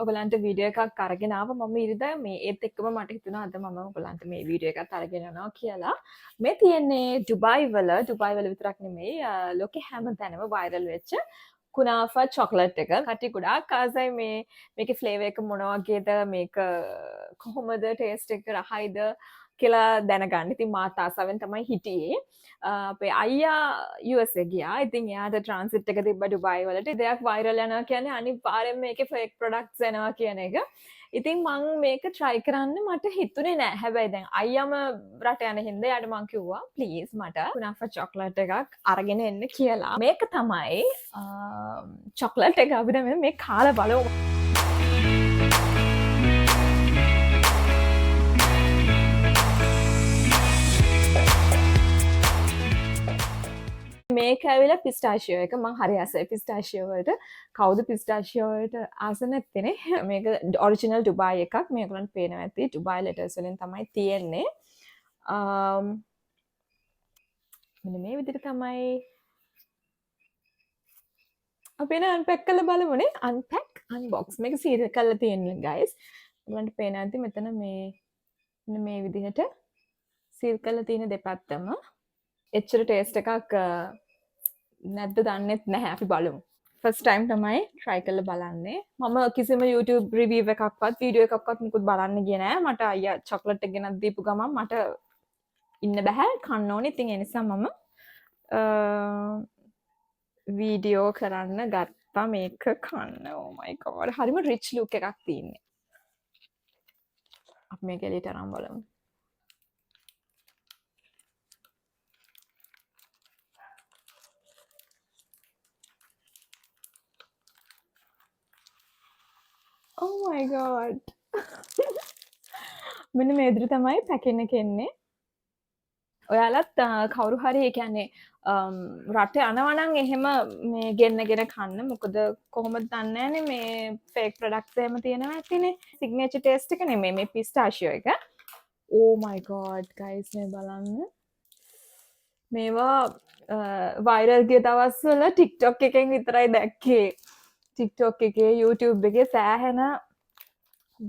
ඔයගලන්ට වීඩියෝ එකක් අරගෙන ආවා. මම ඉරිදා මේ ඒත් එක්කම මට හිතුණා අද මම ඔයගලන්ට මේ වීඩියෝ එකත් අරගෙන යනවා කියලා. මේ තියෙන්නේ ඩුබායි වල විතරක් නෙමෙයි ලෝකේ හැම තැනම වයිරල් වෙච්ච කුනාෆා චොකලට් එක. කටි ගොඩාක් ආසයි මේකේ ෆ්ලේවර් එක මොන වගේද, මේක කොහොමද, ටේස්ට් එක රහයිද කියලා දැනගන්න. ඉතින් මාත් ආසාවෙන් තමයි හිටියේ. අපේ අයියා USA ගියා. ඉතින් එයාට ට්‍රාන්සිට් එක තිබ්බ ඩුබායි වලට. දෙයක් වයිරල් යනවා කියන්නේ අනිවාර්යෙන් මේකේ ෆේක් ප්‍රොඩක්ට්ස් එනවා කියන එක. ඉතින් මං මේක try කරන්න මට හිතුනේ නෑ. හැබැයි දැන් අයියාම රට යන හින්දා එයාට මං කිව්වා ප්ලීස් මට කුනාෆා චොකලට් එකක් අරගෙන එන්න කියලා. මේක තමයි චොකලට් එක අපිට මේ කාලා බලමු. මේක ඇවිල්ලා පිස්ටාෂියෝ එක. මං හරි ආසයි පිස්ටාෂියෝ වලට. කවුද පිස්ටාෂියෝ වලට ආස නැත්තේනේ? මේක ඔරිජිනල් ඩුබායි එකක්. මේගොල්ලන්ට පේනවා ඇති. ඩුබායි ලෙටර්ස් වලින් තමයි තියෙන්නේ. මෙන්න මේ විදිහට තමයි අපි නේ අන්පැක් කරලා බලමුනේ. අන්බොක්ස් මේක සීල් කරලා තියෙනවා guys. ඔයගොල්ලන්ට පේනවා ඇති මෙතන මේ විදිහට සීල් කරලා තියෙන දෙපැත්තම. එච්චර ටේස්ට් එකක් නැද්ද දන්නෙත් නැහැ. අපි බලමු. ෆස්ට් ටයිම් තමයි try කරලා බලන්නේ. මම කිසිම YouTube review එකක්වත් වීඩියෝ එකක්වත් මුකුත් බලන්න ගියේ නෑ. මට අයියා චොකලට් එක ගෙනත් දීපු ගමන් මට ඉන්න බෑ, කන්න ඕනේ. ඉතින් ඒ නිසා මම වීඩියෝ කරන්න ගත්තා මේක කන්න. oh my god. හරිම rich look එකක් තියෙන්නේ. අපි මේක එළියට අරන් බලමු. oh my god. මෙන්න මේ විදිහට තමයි පැකින් එක එන්නේ. ඔයාලත් කවුරු හරි ඒ කියන්නේ රට යනවා නම් එහෙම මේ ගෙන්නගෙන කන්න. මොකද කොහොමද දන්නේ නැනේ මේ ෆේක් ප්‍රොඩක්ට්ස් එහෙම තියෙනවා ඇතිනේ. සිග්නේචර් ටේස්ට් එක නෙමෙයි මේ පිස්ටාෂියෝ එක. oh my god guys මේ බලන්න. මේවා වයිරල් ගිය දවස්වල TikTok එකෙන් විතරයි දැක්කේ. TikTok එකේ YouTube එකේ සෑහෙන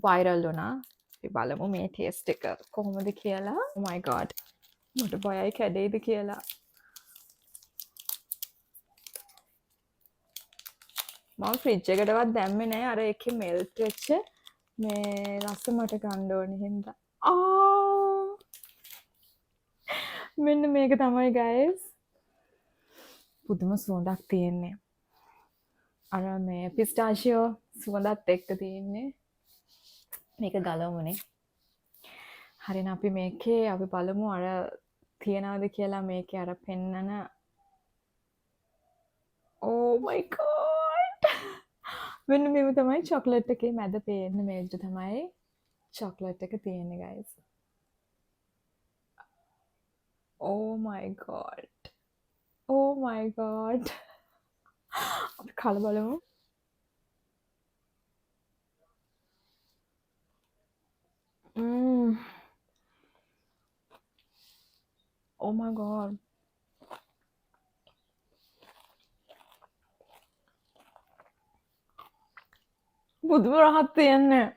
වයිරල් වුණා. අපි බලමු මේ ටේස්ට් එක කොහොමද කියලා. oh my god මට බයයි කැඩෙයිද කියලා. මම ෆ්‍රිජ් එකටවත් දැම්මේ නෑ. අර එකේ මෙල්ට් වෙච්ච මේ රස මට ගන්න ඕනේ හින්දා. මෙන්න මේක තමයි guys. පුදුම සුවඳක් තියෙන්නේ. අර මේ පිස්ටාෂියෝ සුවඳත් එක්ක තියෙන්නේ. මේක ගලවමුනේ. හරින අපි මේකේ අපි බලමු අර තියනවද කියලා. මේකේ අර පෙන්නන oh my god මෙන්න මේව තමයි චොකලට් එකේ මැද පේන්නේ. මේ විදිහට තමයි චොකලට් එක තියෙන්නේ guys. oh my god අපි කල බලමු. oh my god බුදුම රහත් තියන්නේ.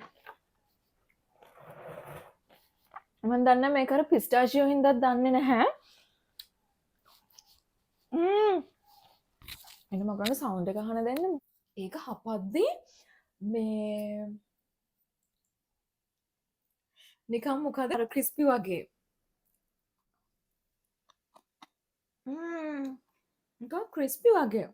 මම දන්නේ මේක අර පිස්ටාෂියෝ හින්දා දන්නේ නැහැ. එන්න මගන්න සවුන්ඩ් එක අහන්න දෙන්න. ඒක හපද්දී මේ නිකම් මොකද අර ක්‍රිස්පි වගේ. නිකම් ක්‍රිස්පි වගේ.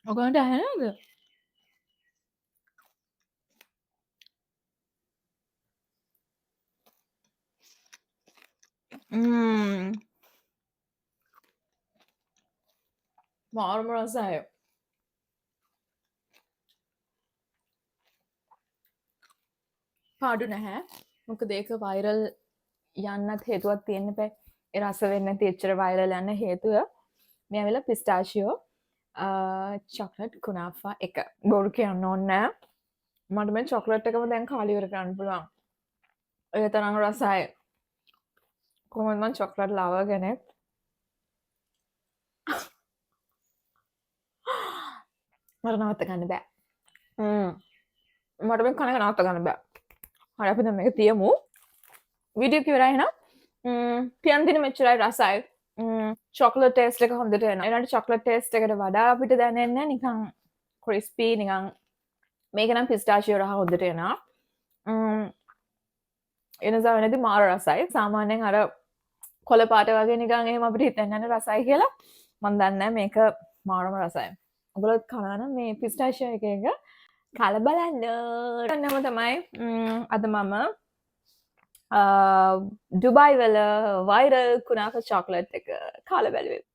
ඔයගොල්ලන්ට ඇහෙනවද? මාරම රසයි. පාඩු නැහැ. මොකද ඒක වයිරල් යන්නත් හේතුවක් තියෙන්න බෑ. ඒ රස වෙන්නේ නැති එච්චර වයිරල් යන්න හේතුව මේ ඇවිල්ලා පිස්ටාෂියෝ චොකලට් කුනාෆා එක. බොරු කියන්න ඕනේ නෑ. මට මේ චොකලට් එකම දැන් කාලි ඉවර කරන්න පුළුවන්. ඒ තරම් රසයි. කොහොමද මං චොක්ලට් ලවර් කෙනෙක්. මට නවත්ත ගන්න බෑ. මට මේ කන එක නවත්ත ගන්න බෑ. හරි අපි දැන් මේක තියමු. වීඩියෝ එක ඉවරයි එහෙනම්. පියන් දින මෙච්චරයි රසයි. චොක්ලට් ටේස්ට් එක හොඳට එනවා. ඒනට චොක්ලට් ටේස්ට් එකට වඩා අපිට දැනෙන්නේ නිකන් ක්‍රිස්පි නිකන් මේක නම් පිස්ටාචියෝ රහ හොඳට එනවා. එනසා වෙනදි මාර රසයි. සාමාන්‍යයෙන් අර කොළ පාට වගේ නිකන් එහෙම අපිට හිතෙන්නේ නැහැ රසයි කියලා. මම දන්නේ මේක මාරම රසයි. ඔයගොල්ලෝ කනවා නම් මේ පිස්ටාචියෝ එක කාලා බලන්න. ඔන්නම තමයි අද මම ඩුබයි වල වයිරල් කුනාෆා චොක්ලට් එක කාලා බැලුවේ.